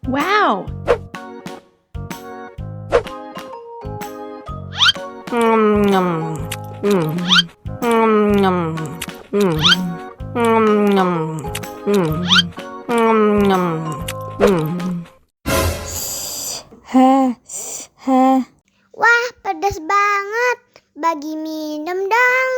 Wow! Wah, pedas banget. Bagi minum dong.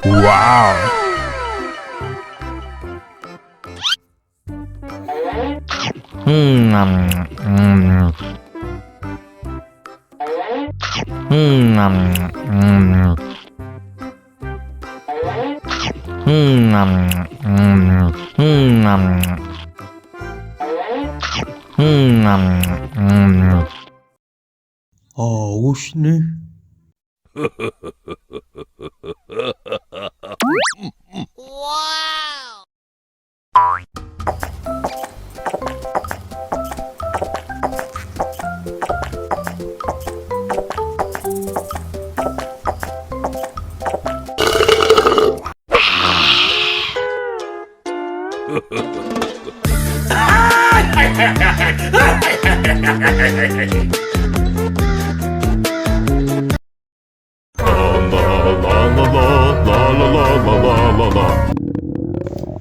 Wow. Haus nih.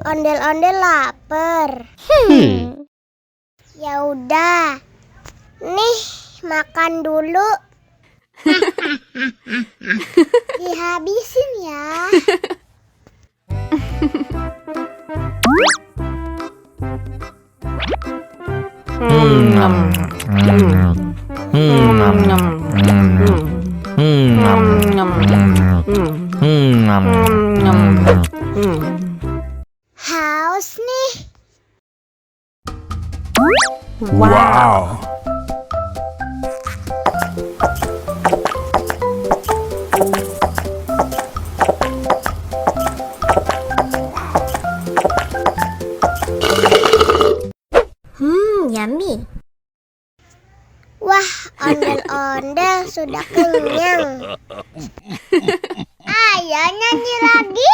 Ondel-ondel lapar. Ya udah. Nih, makan dulu. Dihabisin ya. Haus nih. Wow. Yummy. Wah, ondel-ondel sudah kenyang. Ayo nyanyi lagi.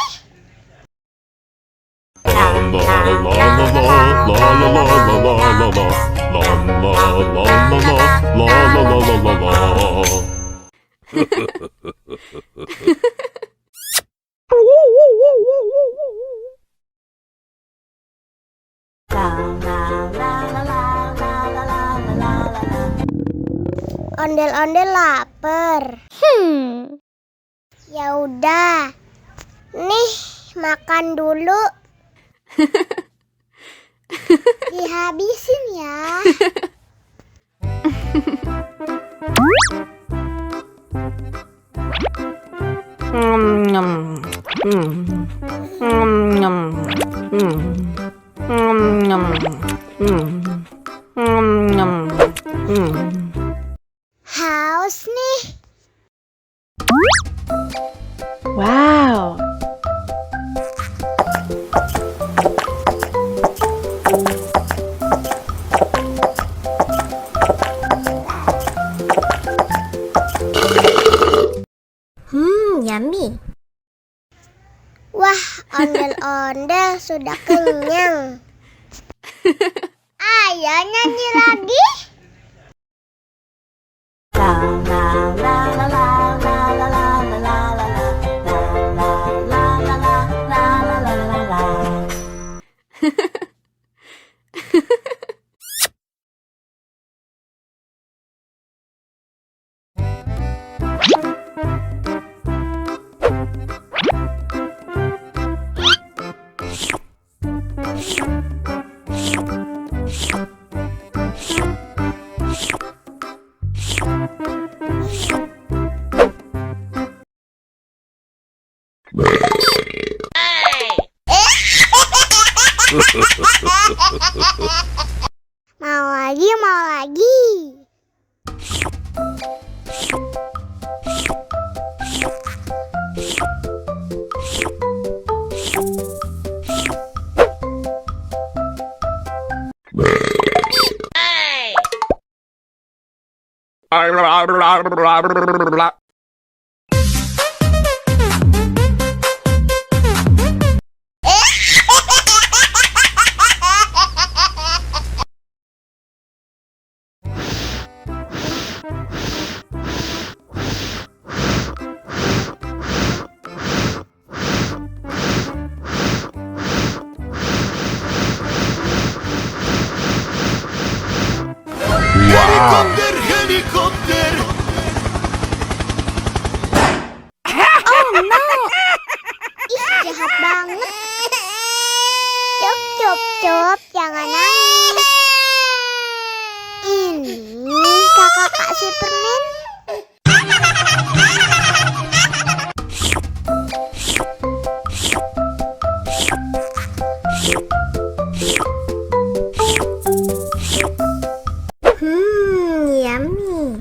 Ondel-ondel lapar. Ya udah. Nih, makan dulu. Dihabisin ya. Haus nih. Wow! Yummy. Wah, ondel-ondel sudah kenyang. Ayo nyanyi lagi. Mau lagi, mau lagi. Wow. Helikopter. Ih, jahat banget. Cop, cop, cop, jangan nangis. Ini kakak Superman. Yummy.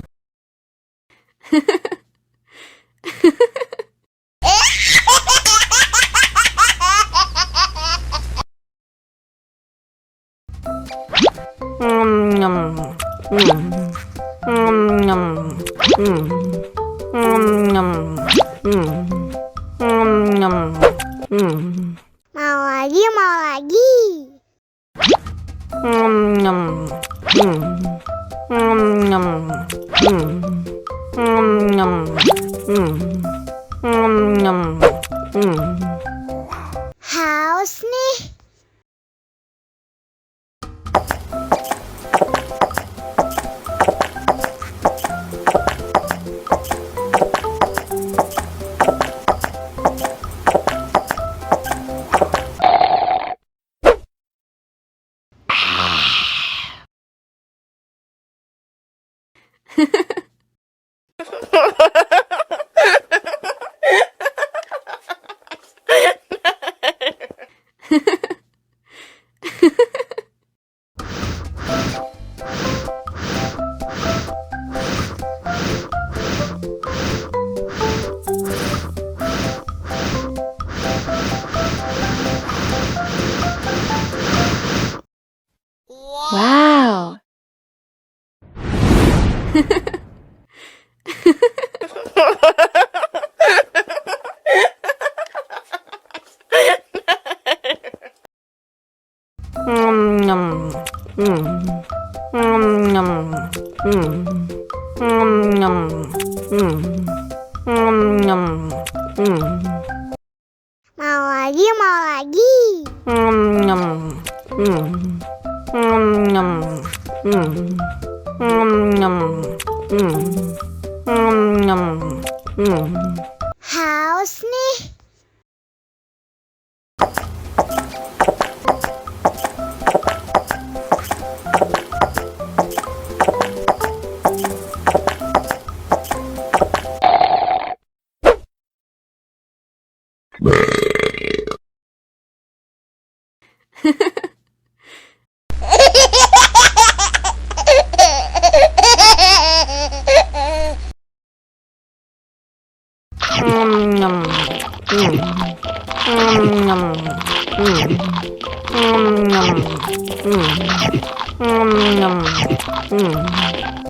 Mau lagi, mau lagi. Haus nih. Wow. Mau lagi, mau lagi. Haus nih.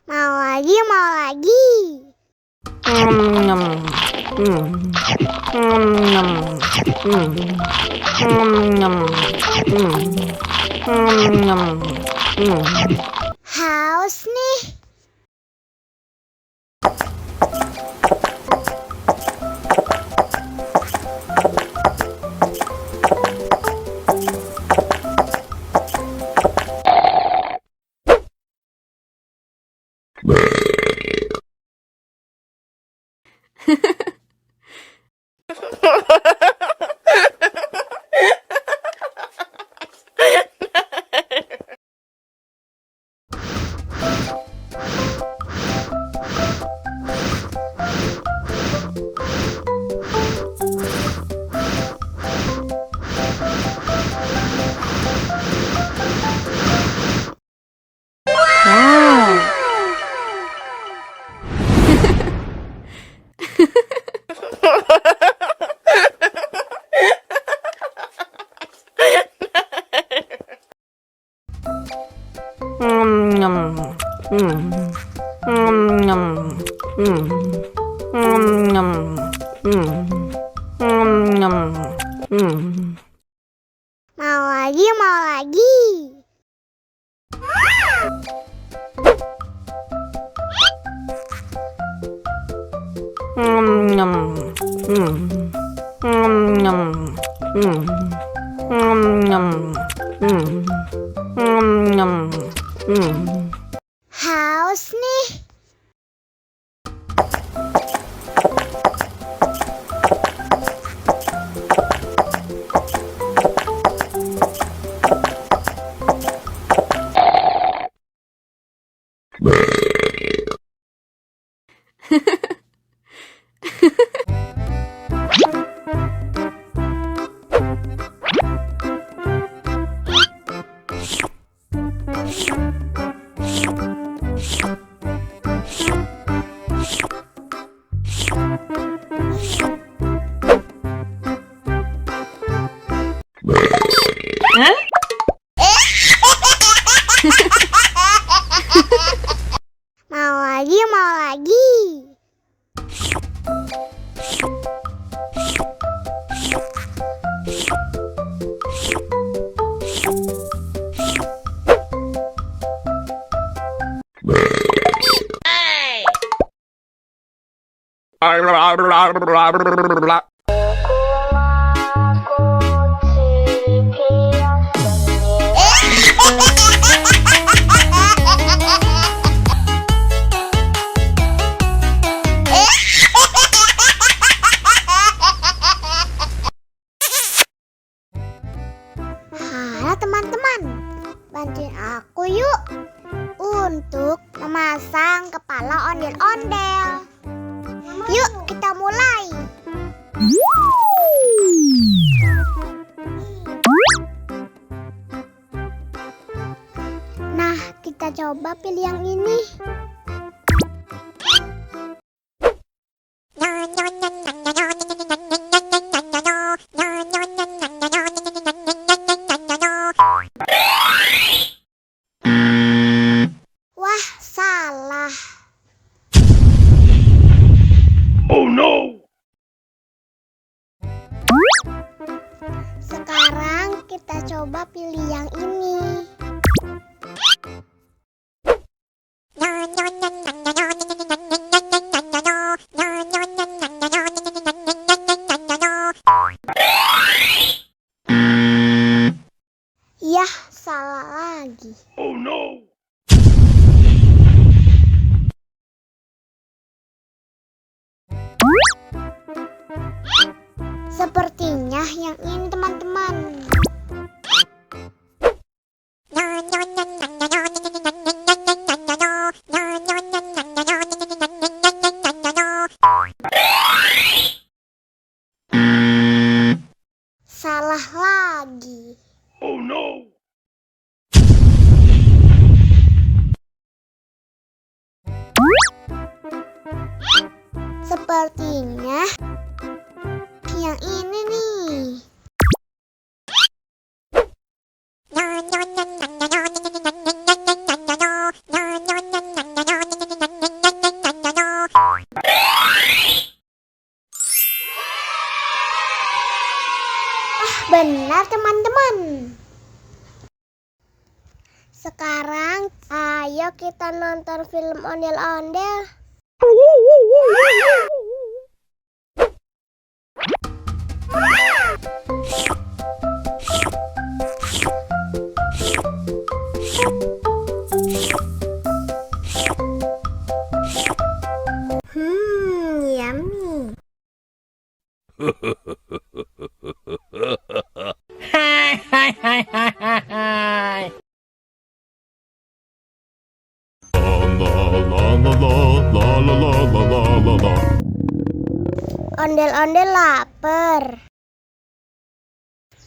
Mau lagi, mau lagi. Haus nih. Wow. Mau lagi, mau lagi. Haus nih. Mau lagi, mau lagi. Halo teman-teman, bantuin aku yuk untuk memasang kepala ondel-ondel. Yuk kita mulai. Nah, kita coba pilih yang ini. Wah, salah. Oh no! Sekarang kita coba pilih yang ini. Yah, salah lagi. Oh no! Sepertinya yang ini teman-teman. Salah lagi. Oh no! Sepertinya yang ini nih. Benar teman-teman. Sekarang ayo kita nonton film ondel-ondel. Yummy. Ondel-ondel lapar.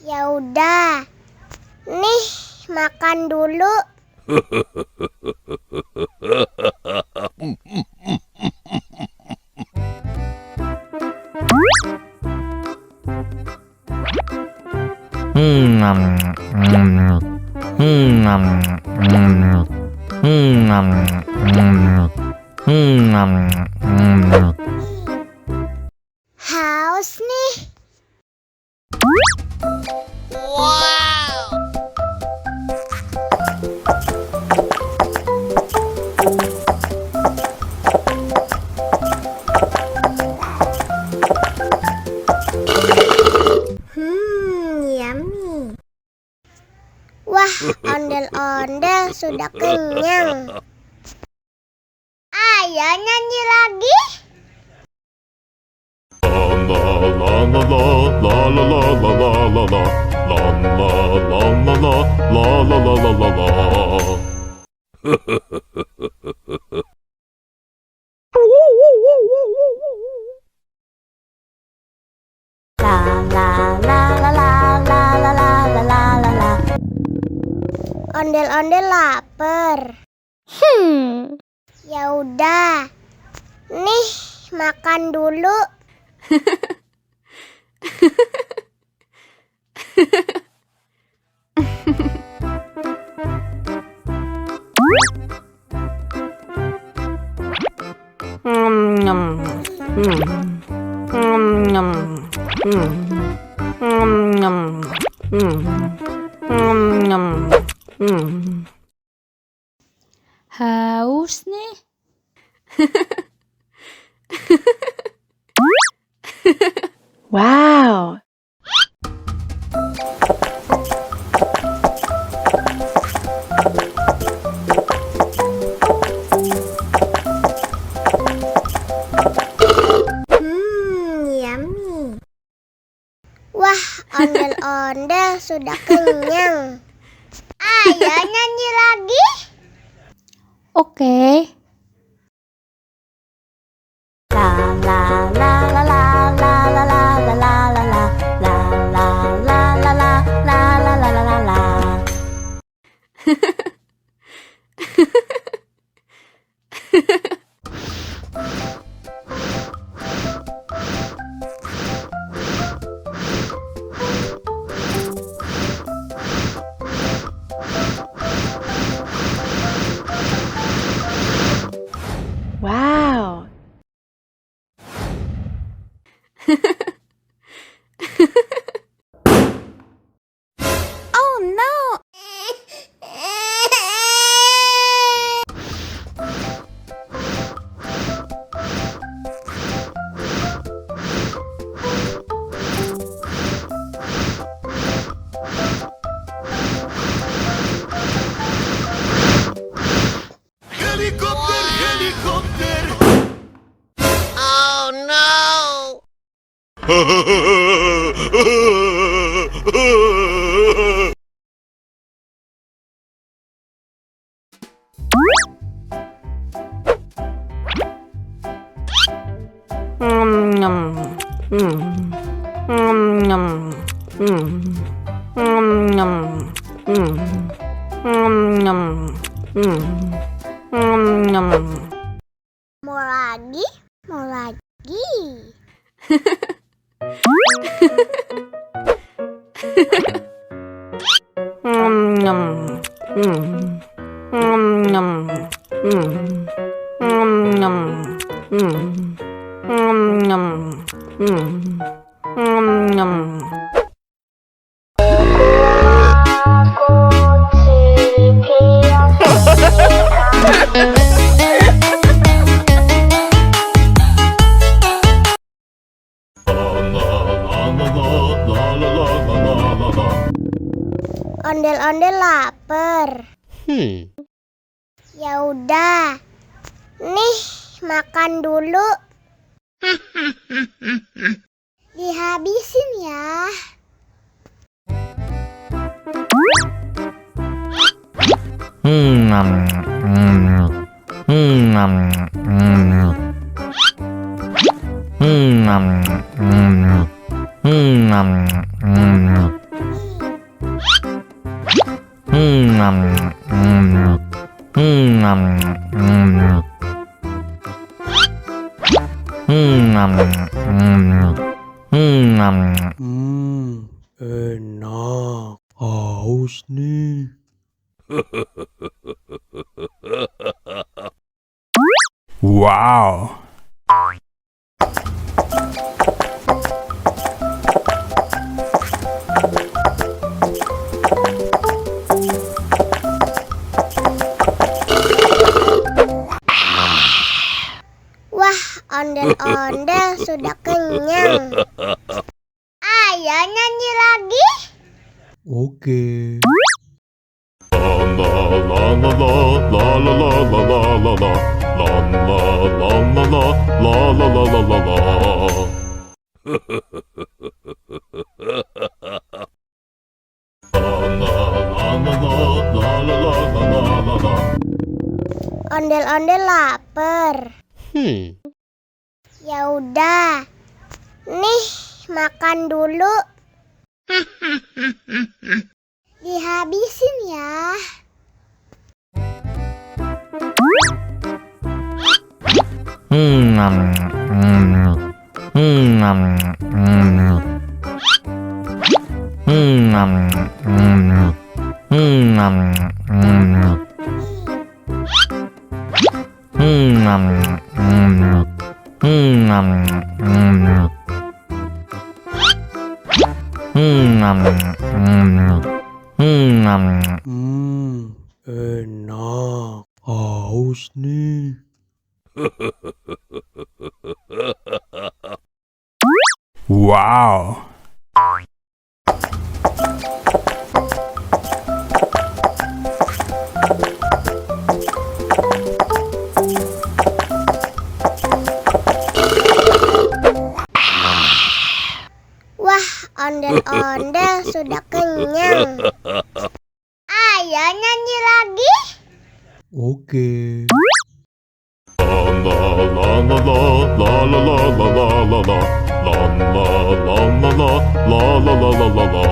Ya udah. Nih, makan dulu. Haus nih. Yummy. Wah, ondel-ondel sudah kenyang. Ayo nyanyi lagi. Ondel-ondel lapar. Ya udah. Nih, makan dulu. Haus nih. Wow. Yummy. Wah, ondel-ondel sudah kenyang. Ayo nyanyi lagi. Oke. Wow. Oh no. Helicopter, helicopter. Oh no! Mau lagi? Mau lagi? Ondel-ondel lapar. Ya udah. Nih, makan dulu. Dihabisin ya. Enak. Haus nih. Wow. Wah, ondel-ondel sudah kenyang. Ayo nyanyi lagi. Oke. Ondel-ondel lapar. Ya udah. Nih, makan dulu. Dihabisin ya. Enak. Haus nih. Wow. Wah, ondel-ondel sudah kenyang. Ayo nyanyi lagi. Oke. La la la la la la la la la la la la la la la la la